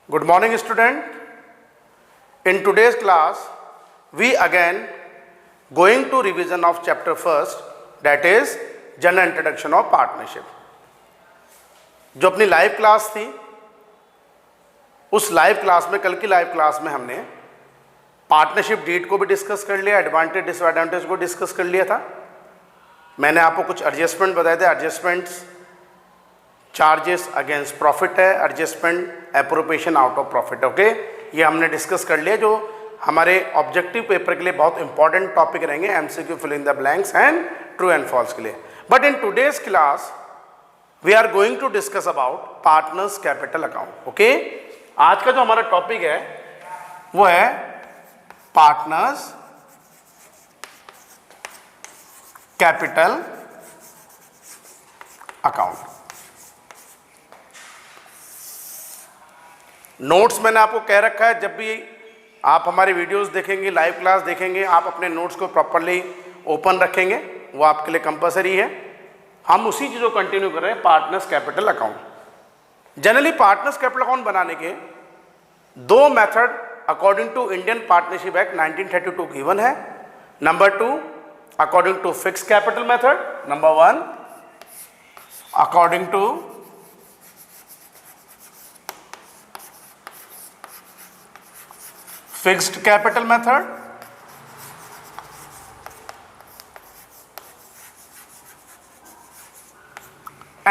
Good morning, student. In today's class, we again going to revision of chapter first, that is general introduction of partnership. जो अपनी live class थी, उस live class में, कल की live class में हमने पार्टनरशिप डीड को भी डिस्कस कर लिया, एडवांटेज डिसएडवांटेज को डिस्कस कर लिया था. मैंने आपको कुछ एडजस्टमेंट बताए थे. एडजस्टमेंट्स चार्जेस अगेंस्ट प्रॉफिट है, adjustment appropriation out of profit. Okay, ये हमने डिस्कस कर लिया, जो हमारे ऑब्जेक्टिव पेपर के लिए बहुत इंपॉर्टेंट टॉपिक रहेंगे, MCQ fill in the blanks and true and false के लिए. But in today's class we are going to discuss about partners capital account. Okay, आज का जो हमारा टॉपिक है वो है पार्टनर्स कैपिटल अकाउंट. नोट्स मैंने आपको कह रखा है, जब भी आप हमारी वीडियोस देखेंगे, लाइव क्लास देखेंगे, आप अपने नोट्स को प्रॉपरली ओपन रखेंगे, वो आपके लिए कंपलसरी है. हम उसी चीज़ को कंटिन्यू कर रहे हैं, partners capital account. Generally partners capital account बनाने के दो method according to Indian partnership act 1932 given है. Number 2 according to fix capital method. Number 1 according to fixed capital method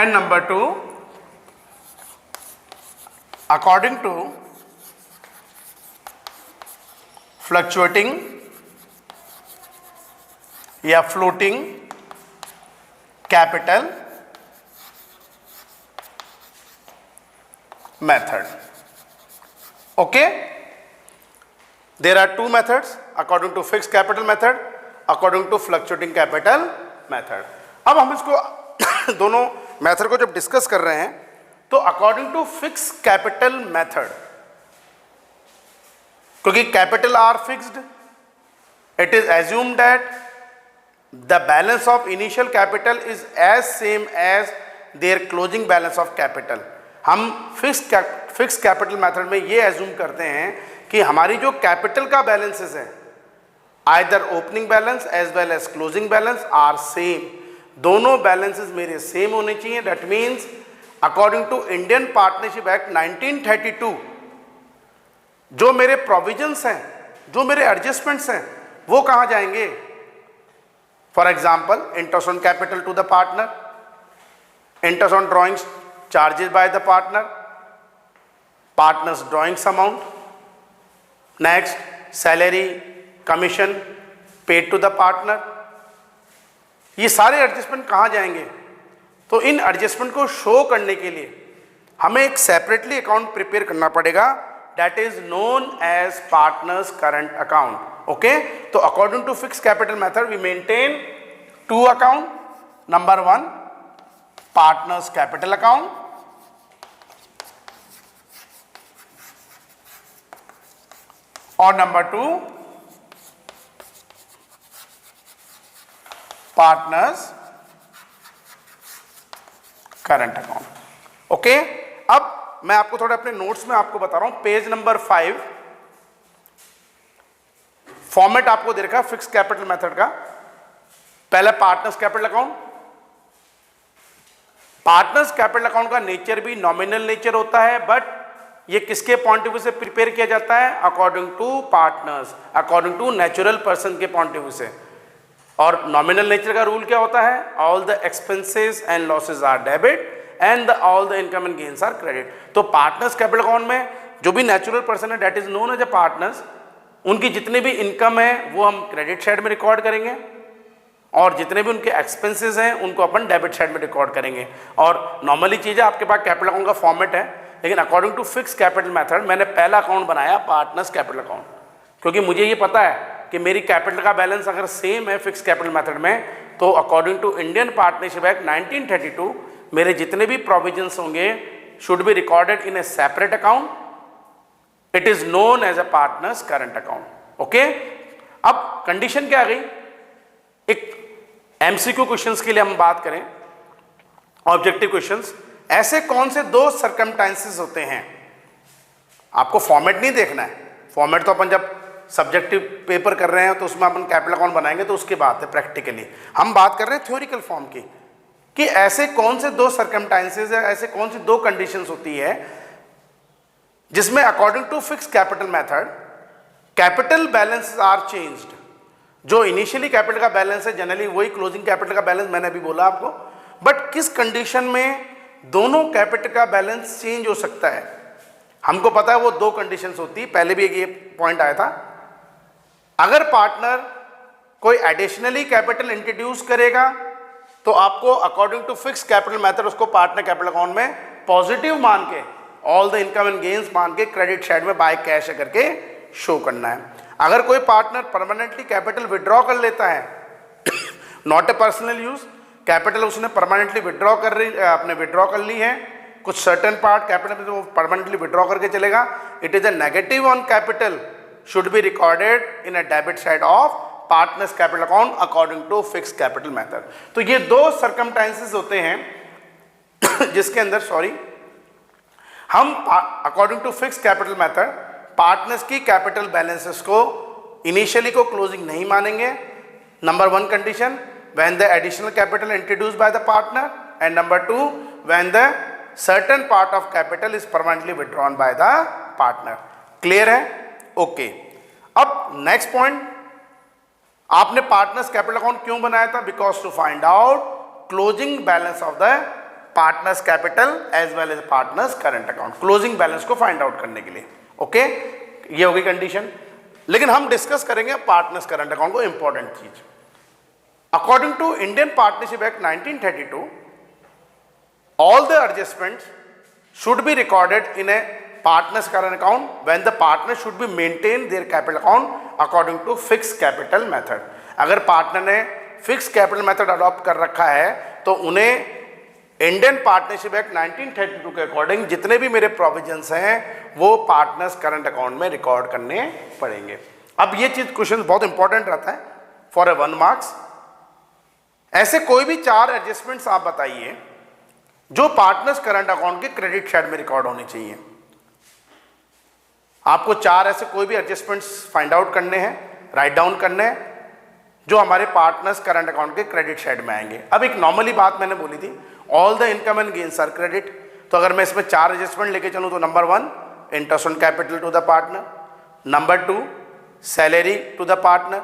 and number 2 according to fluctuating या floating capital method. Okay, there are two methods according to fixed capital method, according to fluctuating capital method. अब हम इसको दोनों method को जब discuss कर रहे हैं तो according to fix capital method, क्योंकि capital are fixed, it is assumed that the balance of initial capital is as same as their closing balance of capital. हम फिक्स कैपिटल मेथड में ये एज्यूम करते हैं कि हमारी जो कैपिटल का बैलेंसेस है, either opening balance as well as closing balance are same. दोनों बैलेंसेस मेरे सेम होने चाहिए. That means according to Indian partnership act 1932 जो मेरे प्रोविजंस हैं, जो मेरे एडजस्टमेंट्स हैं, वो कहाँ जाएंगे? For example, interest on capital to the partner, interest on drawings charges by the partner, partners drawings amount, next salary commission paid to the partner. ये सारे एडजस्टमेंट कहाँ जाएंगे? तो इन एडजस्टमेंट को शो करने के लिए हमें एक सेपरेटली अकाउंट प्रिपेयर करना पड़ेगा, that is known as partners current account. Okay, तो according to fix capital method we maintain two account. Number 1 partners capital account और number 2 partners current account. Okay, अब मैं आपको थोड़े अपने नोट्स में आपको बता रहा हूं. पेज नंबर 5 फॉर्मेट आपको दे रखा है फिक्स कैपिटल मेथड का. पहले partners capital account. Partners capital account का नेचर भी नॉमिनल नेचर होता है, बट ये किसके पॉइंट ऑफ व्यू से प्रिपेयर किया जाता है? According to partners, according to natural person के पॉइंट ऑफ व्यू से. और नॉमिनल नेचर का रूल क्या होता है? All the expenses and losses are debit and all the income and gains are credit. तो पार्टनर्स कैपिटल अकाउंट में जो भी नेचुरल पर्सन है, that is known as a partners, उनकी जितने भी इनकम है वो हम क्रेडिट साइड में रिकॉर्ड करेंगे और जितने भी उनके एक्सपेंसेस हैं उनको अपन डेबिट साइड में रिकॉर्ड करेंगे. और नॉर्मली चीज़ है, आपके पास कैपिटल अकाउंट का फॉर्मेट है, लेकिन according to fix capital method मैंने पहला अकाउंट बनाया पार्टनर्स कैपिटल अकाउंट, क्योंकि मुझे ये पता है कि मेरी कैपिटल का बैलेंस अगर सेम है फिक्स कैपिटल मेथड में, तो according to Indian partnership act 1932 मेरे जितने भी प्रोविजंस होंगे should be recorded in a separate account. It is known as a partners current account. Okay, अब कंडीशन क्या आ गई? एक एमसीक्यू क्वेश्चंस के लिए हम बात करें, ऑब्जेक्टिव क्वेश्चंस, ऐसे कौन से दो सर्कमस्टेंसेस होते हैं आपको फॉर्मेट नहीं देखना है, फॉर्मेट तो अपन जब सब्जेक्टिव पेपर कर रहे हैं तो उसमें अपन कैपिटल अकाउंट बनाएंगे तो उसकी बात है प्रैक्टिकली। हम बात कर रहे हैं थ्योरिकल फॉर्म की कि ऐसे कौन से दो सर्कमस्टांसेस है, ऐसे कौन सी दो कंडीशंस होती है जिसमें according to fix capital method capital balance are changed. जो इनिशियली कैपिटल का बैलेंस है जनरली वही क्लोजिंग कैपिटल का बैलेंस, मैंने अभी बोला आपको, बट किस कंडीशन में दोनों कैपिटल का बैलेंस चेंज हो सकता है। हमको पता है वो दो कंडीशंस होती है, पहले भी एक ये पॉइंट आया था। अगर पार्टनर कोई एडिशनली कैपिटल इंट्रोड्यूस करेगा तो आपको according to fix capital method उसको पार्टनर कैपिटल अकाउंट में पॉजिटिव मान के all the income and gains मान के क्रेडिट साइड में बाय कैश करके शो करना है। अगर कोई पार्टनर परमानेंटली कैपिटल विड्रॉ कर लेता है, not a personal use, capital उसने परमानेंटली विड्रॉ कर ली है, कुछ सर्टेन पार्ट कैपिटल वो परमानेंटली विड्रॉ करके चलेगा, it is a negative on capital should be recorded in a debit side of partners capital account according to fixed capital method। तो ये दो circumstances होते हैं जिसके अंदर हम according to fixed capital method partners की कैपिटल बैलेंसेस को इनिशियली को क्लोजिंग नहीं मानेंगे। Number 1 condition when the additional capital introduced by the partner, and number 2 when the certain part of capital is permanently withdrawn by the partner। Clear है? Okay अब next point, आपने partners capital account क्यों बनाया था? Because to find out closing balance of the partners capital as well as partners current account, closing balance को find out करने के लिए। ओके ये होगी कंडीशन। लेकिन हम डिस्कस करेंगे पार्टनर्स करंट अकाउंट को, इंपॉर्टेंट चीज। According to Indian partnership act 1932 all the adjustments should be recorded in a partners current account when the partner should be maintain their capital account according to fixed capital method। अगर partner ने fix capital method adopt कर रखा है तो उन्हें Indian partnership act 1932 के according जितने भी मेरे प्रोविजंस हैं वो पार्टनर्स करंट अकाउंट में रिकॉर्ड करने पड़ेंगे। अब ये चीज क्वेश्चन बहुत इंपॉर्टेंट रहता है फॉर ए 1 मार्क्स। ऐसे कोई भी 4 एडजस्टमेंट्स आप बताइए जो पार्टनर्स करंट अकाउंट के क्रेडिट साइड में रिकॉर्ड होनी चाहिए। आपको 4 ऐसे कोई भी एडजस्टमेंट्स फाइंड आउट करने हैं, राइट डाउन करने हैं जो हमारे पार्टनर्स करंट अकाउंट के क्रेडिट साइड में आएंगे। अब एक नॉर्मली बात मैंने बोली थी, all the income and gains are credit. तो अगर मैं इसमें 4 एडजस्टमेंट लेके चलूं तो number 1 interest on capital to the partner, number 2 salary to the partner,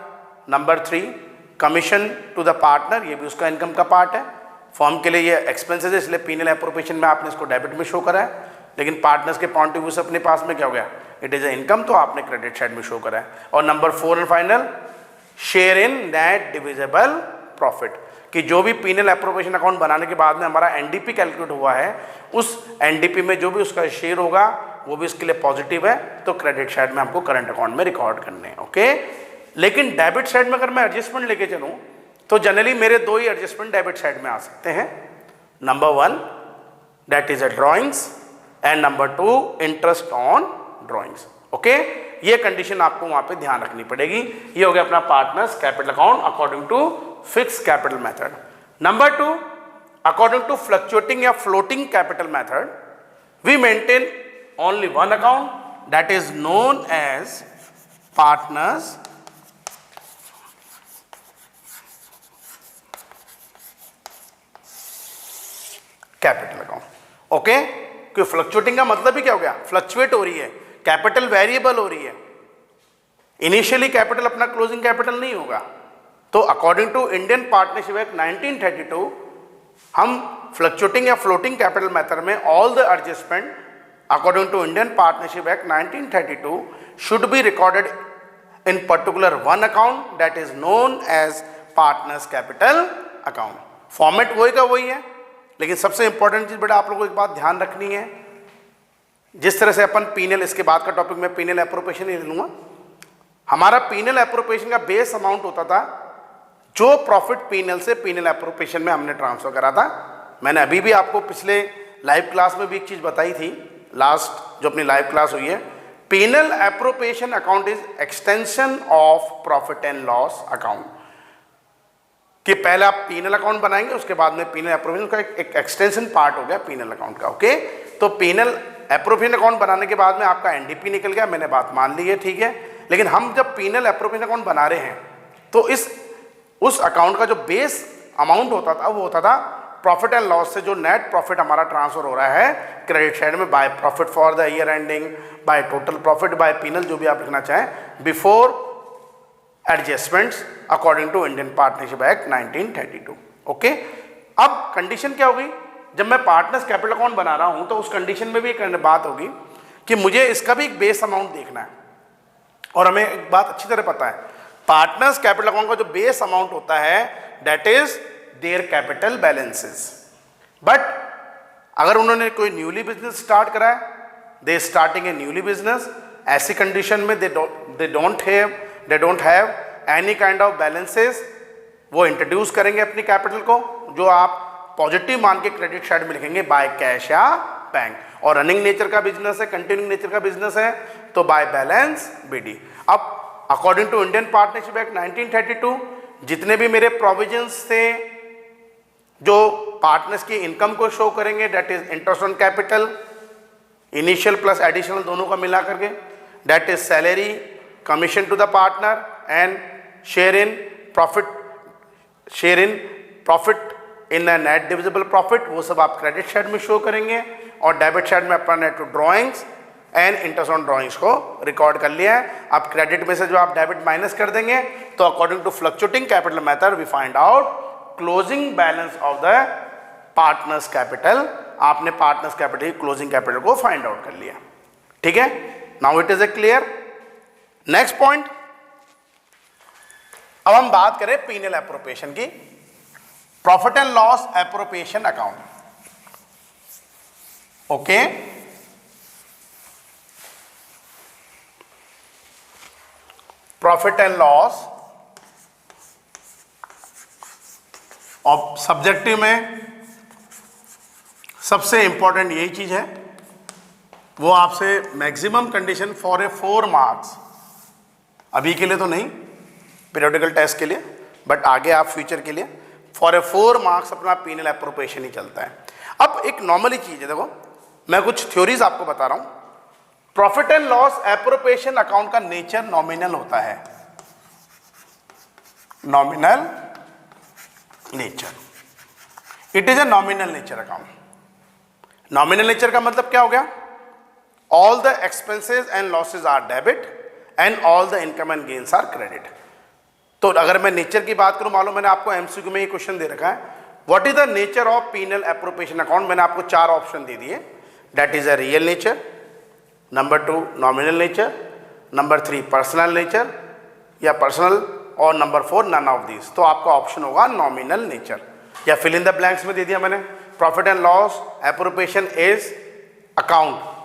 number 3 commission to the partner, ये भी उसका इनकम का पार्ट है। फॉर्म के लिए ये एक्सपेंसेस है इसलिए पीनल एप्रोप्रिएशन में आपने इसको डेबिट में शो करा है, लेकिन पार्टनर्स के पॉइंट ऑफ व्यू से अपने पास में क्या हो गया, इट इज अ इनकम, तो आपने क्रेडिट साइड में शो करा है। और number 4 and final share in net divisible profit, कि जो भी पीनल एप्रोप्रिएशन अकाउंट बनाने के बाद में हमारा एनडीपी कैलकुलेट हुआ है उस एनडीपी में जो भी उसका शेयर होगा वो भी उसके लिए पॉजिटिव है, तो क्रेडिट साइड में हमको करंट अकाउंट में रिकॉर्ड करने हैं। ओके लेकिन डेबिट साइड में अगर मैं एडजस्टमेंट लेके चलूँ तो जनरली मेरे 2 ही एडजस्टमेंट डेबिट साइड में आ सकते हैं। Number 1 that is a drawings and number 2 interest on drawings. Okay ये कंडीशन आपको वहां पे ध्यान रखनी पड़ेगी। ये हो गया अपना partners capital account according to fix capital method. Number 2 according to fluctuating या floating capital method we maintain only 1 account that is known as partners capital account. Okay क्यों फ्लक्चुएटिंग का मतलब ही क्या हो गया, फ्लक्चुएट हो रही है, कैपिटल वेरिएबल हो रही है, इनिशियली कैपिटल अपना क्लोजिंग कैपिटल नहीं होगा। तो according to Indian partnership act 1932 हम फ्लक्चुएटिंग या फ्लोटिंग कैपिटल मेथड में all the adjustment according to Indian partnership act 1932 should be recorded in particular 1 account that is known as partners capital account. Format वही का वही है, लेकिन सबसे important चीज बेटा आप लोगों को एक बात ध्यान रखनी है, जिस तरह से अपन पीनल, इसके बाद का टॉपिक में पीनल एप्रोप्रिएशन ही लूंगा। हमारा पीनल एप्रोप्रिएशन का बेस अमाउंट होता था जो प्रॉफिट पीनल से पीनल एप्रोप्रिएशन में हमने ट्रांसफर करा था। मैंने अभी भी आपको पिछले लाइव क्लास में भी एक चीज बताई थी, लास्ट जो अपनी लाइव क्लास हुई है, P and L appropriation account is extension of profit and loss account, कि पहले आप पीनल अकाउंट बनाएंगे उसके बाद में पीनल एप्रोप्रिएशन का एक एक्सटेंशन पार्ट हो गया पीनल अकाउंट का। ओके तो पीनल एप्रोप्रिएशन अकाउंट बनाने के बाद में आपका एनडीपी निकल गया, मैंने बात मान ली है, ठीक है। लेकिन हम जब पीनल एप्रोप्रिएशन अकाउंट बना रहे हैं तो उस अकाउंट का जो बेस अमाउंट होता था वो होता था प्रॉफिट एंड लॉस से जो नेट प्रॉफिट हमारा ट्रांसफर हो रहा है क्रेडिट साइड में, by profit for the year ending, by total profit, by P and L, जो भी आप लिखना चाहें, before adjustments according to Indian partnership act 1932। Okay, अब कंडीशन क्या होगी, जब मैं पार्टनर्स कैपिटल अकाउंट बना रहा हूं तो उस कंडीशन में भी एक बात होगी कि मुझे इसका भी एक बेस अमाउंट देखना है। और हमें एक बात अच्छी तरह पता है, पार्टनर्स कैपिटल अकाउंट का जो बेस अमाउंट होता है that is their capital balances. But अगर उन्होंने कोई न्यूली बिजनेस स्टार्ट करा है, दे स्टार्टिंग ए न्यूली बिजनेस, ऐसी कंडीशन में they don't have any kind of balances, वो इंट्रोड्यूस करेंगे अपनी कैपिटल को, जो आप पॉजिटिव मान के क्रेडिट साइड में लिखेंगे बाय कैश या बैंक। और रनिंग नेचर का बिजनेस है, कंटिन्यूइंग नेचर का बिजनेस है तो बाय बैलेंस बीडी। अब according to Indian partnership act 1932 जितने भी मेरे प्रोविजंस थे जो पार्टनर्स की इनकम को शो करेंगे, that is interest on capital, initial plus additional दोनों का मिला करके, that is salary, commission to the partner and share in profit in the net divisible profit, वो सब आप क्रेडिट साइड में शो करेंगे। और डेबिट साइड में अपना net to drawings and interest on drawings को रिकॉर्ड कर लिया है। अब क्रेडिट में से जो आप डेबिट माइनस कर देंगे तो according to fluctuating capital method we find out closing balance of the partners capital. आपने पार्टनर्स कैपिटल की क्लोजिंग कैपिटल को फाइंड आउट कर लिया, ठीक है। Now it is a clear. Next point, अब हम बात करें पीनल एप्रोप्रिएशन की, profit and loss appropriation account. Okay, profit and loss और सब्जेक्टिव में सबसे इंपॉर्टेंट यही चीज है, वो आपसे maximum condition for a 4 marks, अभी के लिए तो नहीं, पीरियोडिकल टेस्ट के लिए, बट आगे आप फ्यूचर के लिए फॉर ए 4 मार्क्स अपना पीनल एप्रोप्रिएशन ही चलता है। अब एक नॉर्मली चीज है, देखो मैं कुछ थ्योरीज आपको बता रहा हूं। Profit and loss appropriation account का नेचर नॉमिनल होता है, nominal nature, it is a nominal nature account. Nominal nature का मतलब क्या हो गया, all the expenses and losses are debit and all the income and gains are credit. तो अगर मैं नेचर की बात करूं, मालूम मैंने आपको एमसीक्यू में ये क्वेश्चन दे रखा है, what is the nature of P and L appropriation account. मैंने आपको 4 ऑप्शन दे दिए, that is a real nature, number 2 nominal nature, number 3 personal nature या पर्सनल, और नंबर 4 नन ऑफ दिस। तो आपका ऑप्शन होगा नॉमिनल नेचर, या फिल इन द ब्लैंक्स में दे दिया मैंने, profit and loss appropriation is account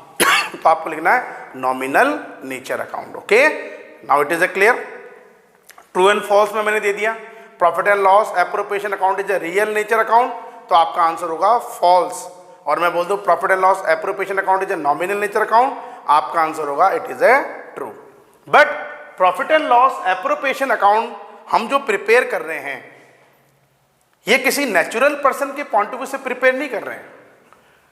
तो आपको लिखना है nominal nature account. Okay, now it is a clear. True and false में मैंने दे दिया, profit and loss appropriation account is a real nature account, तो आपका आंसर होगा फॉल्स। और मैं बोल दूं profit and loss appropriation account is a nominal nature account, आपका आंसर होगा it is a true. But profit and loss appropriation account हम जो प्रिपेयर कर रहे हैं ये किसी नेचुरल पर्सन के पॉइंट ऑफ व्यू से प्रिपेयर नहीं कर रहे हैं,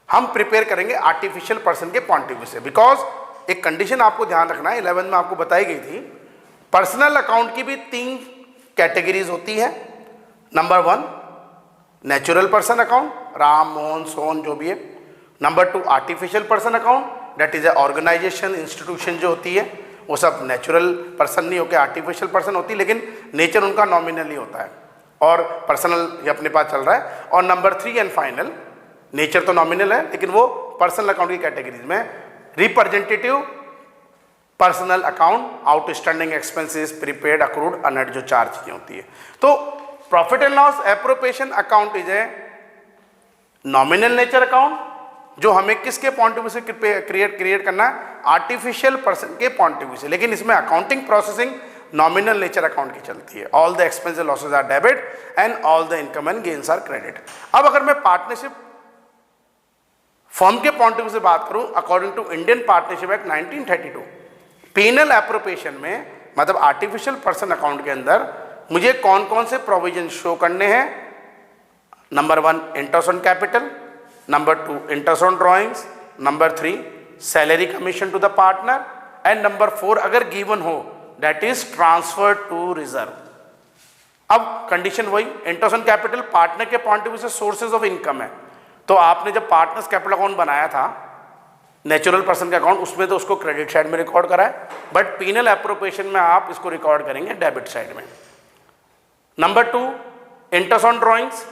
हम प्रिपेयर करेंगे आर्टिफिशियल पर्सन के पॉइंट ऑफ व्यू से। बिकॉज एक कंडीशन आपको ध्यान रखना है, 11 में आपको बताई गई थी, पर्सनल अकाउंट की भी 3 कैटेगरीज होती है। Number 1 natural person account, Ram Mohan son जो भी है। Number 2 artificial person account, that is a organisation institution जो होती है, वो सब नेचुरल पर्सन नहीं होकर आर्टिफिशियल पर्सन होती है, लेकिन नेचर उनका नॉमिनली होता है और पर्सनल ये अपने पास चल रहा है। और नंबर 3 एंड फाइनल, नेचर तो नॉमिनल है लेकिन वो पर्सनल अकाउंट की कैटेगरीज में representative personal account, outstanding expenses, prepaid, accrued, अनएड, जो 4 चीजें होती है। तो profit and loss appropriation account is a nominal nature account, जो हमें किसके पॉइंट ऑफ व्यू से क्रिएट करना है, आर्टिफिशियल पर्सन के पॉइंट ऑफ व्यू से। लेकिन इसमें accounting processing nominal nature account की चलती है, all the expenses losses are debit and all the income and gains are credit. अब अगर मैं पार्टनरशिप फर्म के पॉइंट ऑफ व्यू से बात करूं, according to Indian partnership act 1932, P and L appropriation में मतलब आर्टिफिशियल पर्सन अकाउंट के अंदर मुझे कौन कौन से प्रोविजन शो करने हैं। Number 1 interest on capital, number 2 interest on drawings, number 3 salary commission to the partner, and number 4 अगर गिवन हो that is transfer to reserve. अब कंडीशन वही, इंटरेस्ट ऑन कैपिटल पार्टनर के पॉइंट ऑफ व्यू से sources of income है, तो आपने जब पार्टनर्स कैपिटल अकाउंट बनाया था नेचुरल पर्सन का अकाउंट, उसमें तो उसको क्रेडिट साइड में रिकॉर्ड करा है, बट पीनल एप्रोप्रिएशन में आप इसको रिकॉर्ड करेंगे डेबिट साइड में। Number 2 interest on drawings,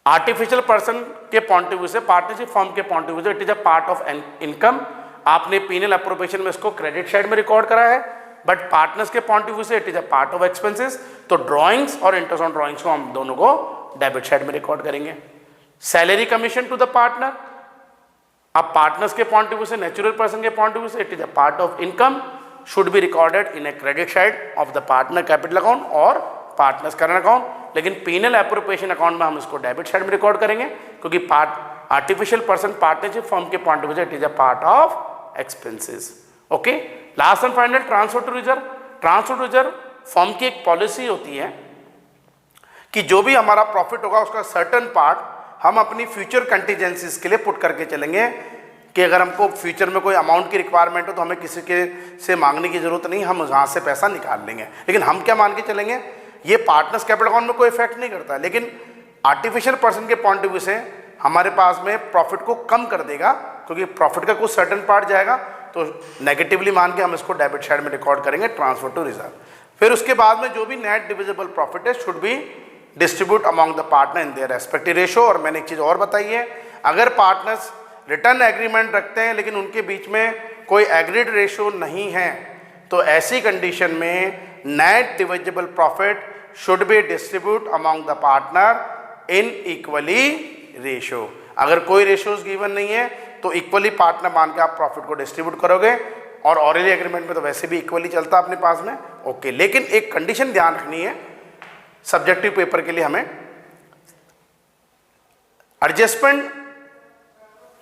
artificial person के पॉइंट ऑफ व्यू से, पार्टनरशिप फर्म के पॉइंट ऑफ व्यू से it is a part of income, आपने पीनल एप्रोप्रिएशन में इसको क्रेडिट साइड में रिकॉर्ड करा है, बट पार्टनर्स के पॉइंट ऑफ व्यू से it is a part of expenses, तो ड्रॉइंग्स और इंटरेस्ट ऑन ड्रॉइंग्स को हम दोनों को डेबिट साइड में रिकॉर्ड करेंगे। Salary commission to the partner, अब पार्टनर्स के पॉइंट ऑफ व्यू से, नेचुरल पर्सन के पॉइंट ऑफ व्यू से it is a part of income, should be recorded in a credit side of the partner capital account और partners current account, लेकिन P and L appropriation account में हम इसको debit side में record करेंगे, क्योंकि आर्टिफिशियल पर्सन पार्टनरशिप फर्म के point of view से it is a part of expenses. Okay, last and final transfer to reserve. Transfer to reserve firm की एक पॉलिसी होती है कि जो भी हमारा प्रॉफिट होगा उसका सर्टेन पार्ट हम अपनी फ्यूचर कंटीजेंसीज के लिए पुट करके चलेंगे, कि अगर हमको फ्यूचर में कोई अमाउंट की रिक्वायरमेंट हो तो हमें किसी के से मांगने की जरूरत नहीं, हम वहाँ से पैसा निकाल लेंगे। लेकिन हम क्या मान के चलेंगे, ये पार्टनर्स कैपिटल अकाउंट में कोई इफेक्ट नहीं करता, लेकिन आर्टिफिशियल पर्सन के पॉइंट ऑफ व्यू से हमारे पास में प्रॉफिट को कम कर देगा, क्योंकि प्रॉफिट का कुछ सर्टेन पार्ट जाएगा, तो नेगेटिवली मान के हम इसको डेबिट साइड में रिकॉर्ड करेंगे, ट्रांसफर टू रिजर्व। फिर उसके बाद में जो भी नेट डिविजिबल प्रॉफिट है should be distribute among the partner in their respective ratio. और मैंने एक चीज़ और बताई है, अगर पार्टनर्स रिटर्न एग्रीमेंट रखते हैं लेकिन उनके बीच में कोई एग्रीड रेशो नहीं है, तो ऐसी कंडीशन में net divisible profit should be distribute among the partner in equally ratio. अगर कोई रेशोज गिवन नहीं है तो इक्वली पार्टनर मान के आप प्रॉफिट को डिस्ट्रीब्यूट करोगे, और ऑरेली एग्रीमेंट में तो वैसे भी इक्वली चलता है अपने पास में। ओके, लेकिन एक कंडीशन ध्यान रखनी है सब्जेक्टिव पेपर के लिए, हमें adjustment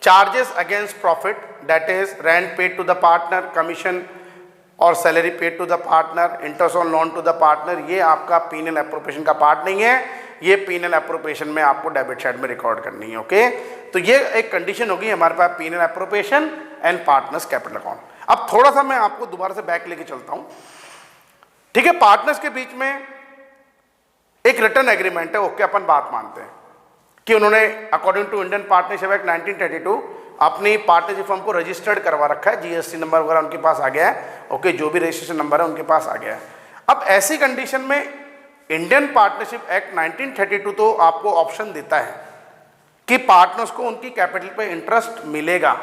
charges against profit, that is rent paid to the partner, commission और salary paid to the partner, interest on loan to the partner, ये आपका पीनल एप्रोप्रिएशन का पार्ट नहीं है, ये पीनल एप्रोप्रिएशन में आपको डेबिट साइड में रिकॉर्ड करनी है। ओके, तो ये एक कंडीशन होगी हमारे पास P and L appropriation and partners capital account. अब थोड़ा सा मैं आपको दोबारा से बैक लेके चलता हूं, ठीक है। पार्टनर्स के बीच में एक रिटर्न एग्रीमेंट है, ओके, अपन बात मानते हैं कि उन्होंने according to Indian partnership act 1932 अपनी पार्टनरशिप फर्म को रजिस्टर्ड करवा रखा है, जीएसटी नंबर वगैरह उनके पास आ गया है, ओके, जो भी रजिस्ट्रेशन नंबर है उनके पास आ गया है। अब ऐसी कंडीशन में इंडियन पार्टनरशिप एक्ट 1932 तो आपको ऑप्शन देता है कि पार्टनर्स को उनकी कैपिटल पे इंटरेस्ट मिलेगा,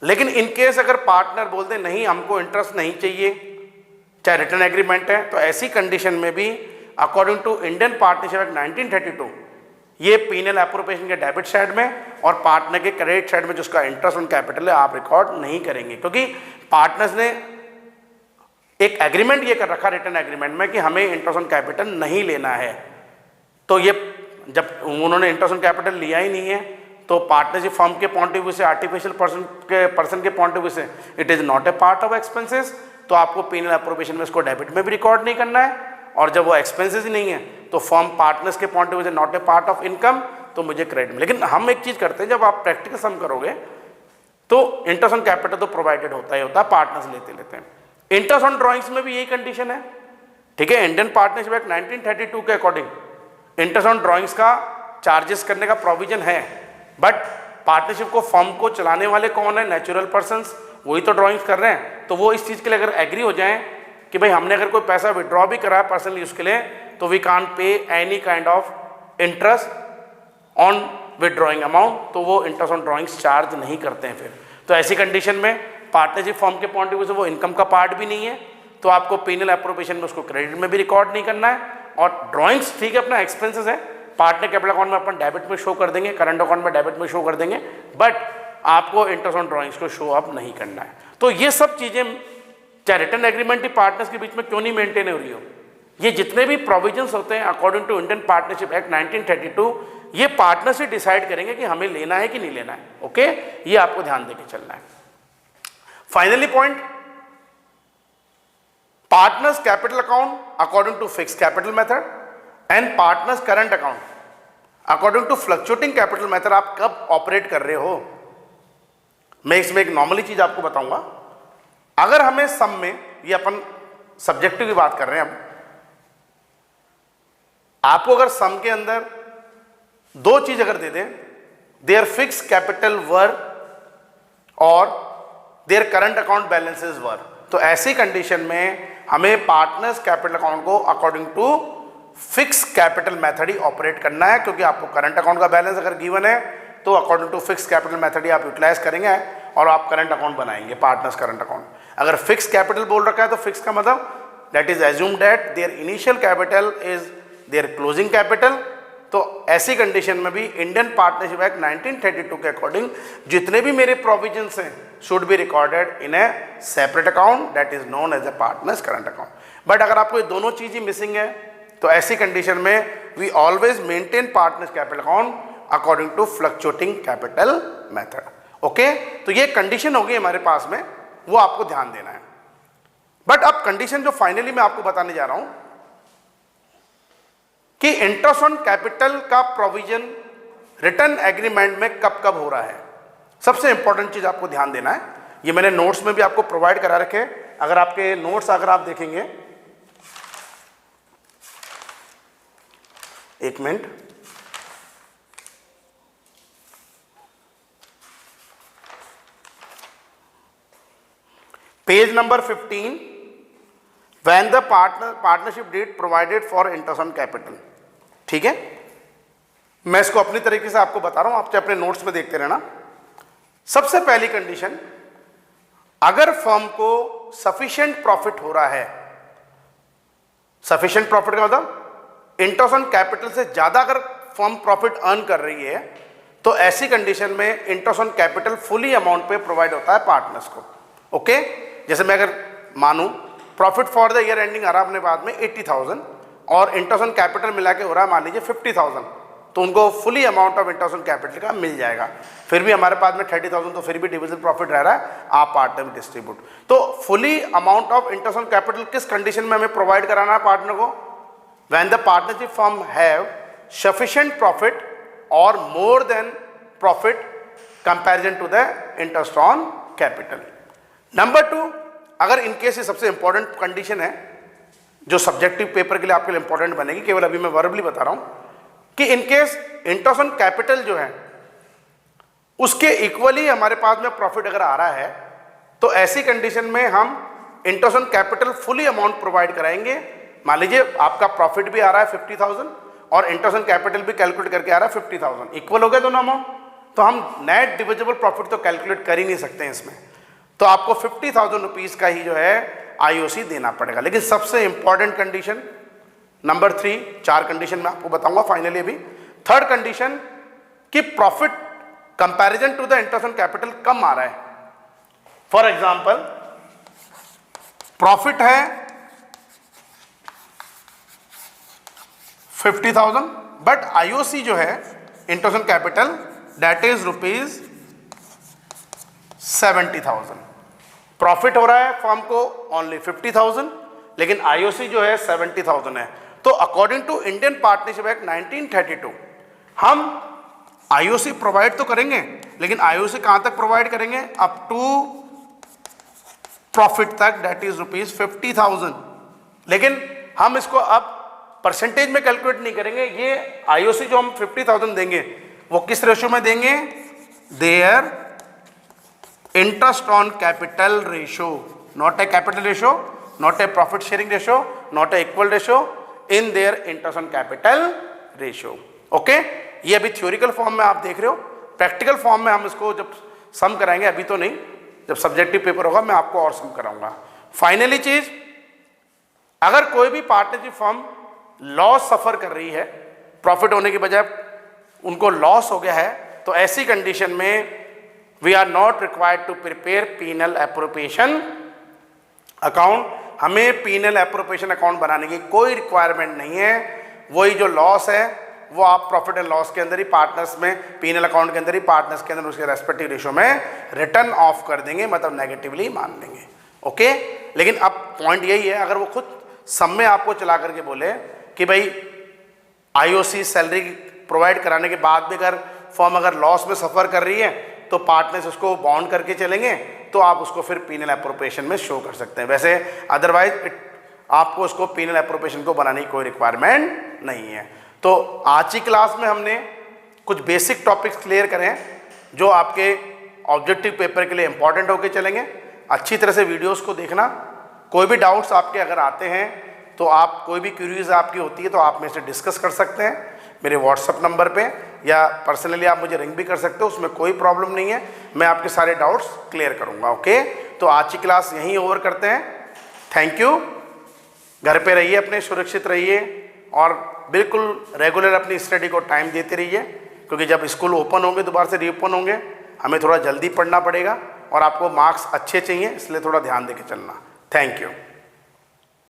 लेकिन इन केस अगर पार्टनर बोल दे नहीं हमको इंटरेस्ट नहीं चाहिए, चाहे रिटर्न एग्रीमेंट है, तो ऐसी कंडीशन में भी according to Indian partnership act 1932 ये पीनल एप्रोप्रिएशन के डेबिट साइड में और पार्टनर के क्रेडिट साइड में जिसका इंटरेस्ट ऑन कैपिटल है आप रिकॉर्ड नहीं करेंगे, क्योंकि पार्टनर्स ने एक एग्रीमेंट ये कर रखा रिटर्न एग्रीमेंट में कि हमें इंटरेस्ट ऑन कैपिटल नहीं लेना है। तो ये जब उन्होंने इंटरेस्ट ऑन कैपिटल लिया ही नहीं है तो पार्टनरशिप फर्म के पॉइंट ऑफ व्यू से, आर्टिफिशियल पर्सन के पॉइंट ऑफ व्यू से it is not a part of expenses, तो आपको पीनल एप्रोप्रिएशन में इसको डेबिट में भी रिकॉर्ड नहीं करना है, और जब वो एक्सपेंसेस ही नहीं है तो फर्म पार्टनर्स के पॉइंट ऑफ व्यू से not a part of income, तो मुझे क्रेडिट में। लेकिन हम एक चीज करते हैं, जब आप प्रैक्टिकल सम करोगे तो इंटरेस्ट ऑन कैपिटल तो प्रोवाइडेड होता ही होता है, पार्टनर्स लेते हैं। इंटरेस्ट ऑन ड्रॉइंग्स में भी यही कंडीशन है, ठीक है। इंडियन पार्टनरशिप एक्ट 1932 के अकॉर्डिंग इंटरेस्ट ऑन ड्रॉइंग्स का चार्जेस करने का प्रोविजन है, बट पार्टनरशिप को फर्म को चलाने वाले कौन है, नेचुरल पर्सन्स, वही तो ड्रॉइंग्स कर रहे हैं। तो वो इस चीज़ के लिए अगर एग्री हो जाएं कि भाई हमने अगर कोई पैसा विड्रॉ भी करा है पर्सनल यूज के लिए, तो we can't pay any kind of interest on withdrawing amount, तो वो इंटरेस्ट ऑन ड्रॉइंग्स चार्ज नहीं करते हैं फिर। तो ऐसी कंडीशन में पार्टनरशिप फर्म के पॉइंट ऑफ व्यू से वो इनकम का पार्ट भी नहीं है, तो आपको पीनल एप्रोप्रिएशन में उसको क्रेडिट में भी रिकॉर्ड नहीं करना है। और ड्रॉइंग्स ठीक है अपना एक्सपेंसेस है, पार्टनर कैपिटल अकाउंट में अपन डेबिट में शो कर देंगे, करंट अकाउंट में डेबिट में शो कर देंगे, बट आपको इंटरेस्ट ऑन ड्रॉइंग्स को शो अप नहीं करना है। तो ये सब चीज़ें चाहे रिटर्न एग्रीमेंट ही पार्टनर्स के बीच में क्यों नहीं मेंटेन हो रही हो, ये जितने भी प्रोविजंस होते हैं according to Indian partnership act 1932 ये पार्टनर से डिसाइड करेंगे कि हमें लेना है कि नहीं लेना है। ओके, ये आपको ध्यान देके चलना है। Finally point, partners capital account according to fix capital method and partners current account according to fluctuating capital method आप कब ऑपरेट कर रहे हो, मैं इसमें एक नॉर्मली चीज आपको बताऊंगा, अगर हमें सम में, ये अपन सब्जेक्टिव की बात कर रहे हैं, अब आपको अगर सम के अंदर दो चीज अगर दे दें, देयर फिक्स कैपिटल वर और their current account balances were, तो ऐसी कंडीशन में हमें पार्टनर्स कैपिटल अकाउंट को according to fix capital method ही ऑपरेट करना है, क्योंकि आपको करंट अकाउंट का बैलेंस अगर गिवन है तो according to fix capital method ही आप यूटिलाइज करेंगे और आप करंट अकाउंट बनाएंगे, पार्टनर्स करंट अकाउंट। अगर फिक्स कैपिटल बोल रखा है तो फिक्स का मतलब that is assume that their initial capital is there closing capital. तो ऐसी कंडीशन में भी इंडियन पार्टनरशिप एक्ट 1932 के अकॉर्डिंग जितने भी मेरे प्रोविजंस हैं should be recorded in a separate account that is known as a partners current account. But अगर आपको ये दोनों चीज ही मिसिंग है तो ऐसी कंडीशन में we always maintain partners capital account according to fluctuating capital method. Okay, तो ये कंडीशन होगी हमारे पास में, वो आपको ध्यान देना है। बट अब कंडीशन जो फाइनली मैं आपको बताने जा रहा हूं कि इंटरेस्ट ऑन कैपिटल का प्रोविजन रिटर्न एग्रीमेंट में कब कब हो रहा है, सबसे इंपॉर्टेंट चीज आपको ध्यान देना है। ये मैंने नोट्स में भी आपको प्रोवाइड करा रखे, अगर आपके नोट्स अगर आप देखेंगे, एक minute, page number 15, when the partnership deed provided for interest on capital, ठीक है। मैं इसको अपनी तरीके से आपको बता रहा हूं, आप अपने नोट्स में देखते रहना। सबसे पहली कंडीशन, अगर फर्म को सफिशिएंट प्रॉफिट हो रहा है, सफिशिएंट प्रॉफिट का मतलब इंटरेस्ट ऑन कैपिटल से ज्यादा अगर फर्म प्रॉफिट अर्न कर रही है तो ऐसी कंडीशन में interest on capital fully amount पे प्रोवाइड होता है पार्टनर्स को। ओके, जैसे मैं अगर मानूं profit for the year ending आ रहा अपने बाद में 80,000 और इंटरेस्ट ऑन कैपिटल मिला के हो रहा है मान लीजिए 50,000, तो उनको fully amount of interest on capital का मिल जाएगा। फिर भी हमारे पास में 30,000 तो फिर भी डिविजिबल प्रॉफिट रह रहा है, आप पार्टनर में डिस्ट्रीब्यूट। तो fully amount of interest on capital किस कंडीशन में हमें प्रोवाइड कराना है पार्टनर को? When the partnership firm have sufficient profit और more than profit comparison to the interest on capital. Number 2, अगर इनकेस ये सबसे इंपॉर्टेंट कंडीशन है जो सब्जेक्टिव पेपर के लिए आपके लिए इंपॉर्टेंट बनेगी, केवल अभी मैं वर्बली बता रहा हूं कि इनकेस इंटरेस्ट ऑन कैपिटल जो है उसके इक्वली हमारे पास में प्रॉफिट अगर आ रहा है तो ऐसी कंडीशन में हम interest on capital fully amount provide कराएंगे। मान लीजिए आपका प्रॉफिट भी आ रहा है 50,000 और इंटरेस्ट ऑन कैपिटल भी कैलकुलेट करके आ रहा है 50,000, इक्वल हो गए दोनों अमाउंट, तो हम नेट डिविजिबल प्रॉफिट तो कैलकुलेट कर ही नहीं सकते हैं इसमें, तो आपको 50,000 रुपीज का ही जो है आईओसी देना पड़ेगा। लेकिन सबसे इंपॉर्टेंट कंडीशन नंबर 3, 4 कंडीशन मैं आपको बताऊंगा फाइनली अभी। थर्ड कंडीशन कि profit comparison to the interest on capital कम आ रहा है। फॉर एग्जांपल प्रॉफिट है 50,000 बट आईओसी जो है interest on capital that is rupees 70,000। Profit हो रहा है फर्म को ओनली 50,000 लेकिन आईओसी जो है 70,000 है। तो according to Indian partnership act 1932 हम आईओसी प्रोवाइड तो करेंगे, लेकिन आईओसी कहां तक प्रोवाइड करेंगे? अप टू प्रॉफिट तक, दैट इज रुपीज 50,000। लेकिन हम इसको अब परसेंटेज में कैलकुलेट नहीं करेंगे। ये आईओसी जो हम 50,000 देंगे वो किस रेशियो में देंगे? Their interest on capital ratio, not a capital ratio, not a profit sharing ratio, not a equal ratio, in their interest on capital ratio. Okay, ये अभी थ्योरिकल फॉर्म में आप देख रहे हो, प्रैक्टिकल फॉर्म में हम इसको जब सम कराएंगे, अभी तो नहीं, जब सब्जेक्टिव पेपर होगा मैं आपको और सम कराऊंगा। फाइनली चीज, अगर कोई भी पार्टनरशिप फर्म लॉस सफर कर रही है, प्रॉफिट होने की बजाय उनको लॉस हो गया है, तो ऐसी कंडीशन में we are not required to prepare P and L appropriation account. हमें पीनल एप्रोप्रिएशन अकाउंट बनाने की कोई रिक्वायरमेंट नहीं है। वही जो लॉस है वो आप प्रॉफिट एंड लॉस के अंदर ही, पार्टनर्स में पीनल अकाउंट के अंदर ही, पार्टनर्स के अंदर उसके रेस्पेक्टिव रेशियो में रिटर्न ऑफ कर देंगे, मतलब नेगेटिवली मान लेंगे। ओके, लेकिन अब पॉइंट यही है, अगर वो खुद सम में आपको चला करके बोले कि भाई आईओसी सैलरी प्रोवाइड कराने के बाद भी अगर फर्म अगर लॉस में सफर कर रही है तो पार्टनर्स उसको बाउंड करके चलेंगे तो आप उसको फिर पीनल एप्रोप्रिएशन में शो कर सकते हैं। वैसे अदरवाइज आपको उसको पीनल एप्रोप्रिएशन को बनाने की कोई रिक्वायरमेंट नहीं है। तो आज की क्लास में हमने कुछ बेसिक टॉपिक्स क्लियर करें जो आपके ऑब्जेक्टिव पेपर के लिए इंपॉर्टेंट होकर चलेंगे। अच्छी तरह से वीडियोस को देखना। कोई भी डाउट्स आपके अगर आते हैं तो आप, कोई भी क्यूरीज आपकी होती है तो आप मेरे से डिस्कस कर सकते हैं मेरे व्हाट्सअप नंबर पे, या पर्सनली आप मुझे रिंग भी कर सकते हो, उसमें कोई प्रॉब्लम नहीं है। मैं आपके सारे डाउट्स क्लियर करूँगा। ओके, तो आज की क्लास यहीं ओवर करते हैं। Thank you. घर पे रहिए, अपने सुरक्षित रहिए और बिल्कुल रेगुलर अपनी स्टडी को टाइम देते रहिए, क्योंकि जब स्कूल ओपन होंगे, दोबारा से रीओपन होंगे, हमें थोड़ा जल्दी पढ़ना पड़ेगा और आपको मार्क्स अच्छे चाहिए, इसलिए थोड़ा ध्यान देके चलना। Thank you.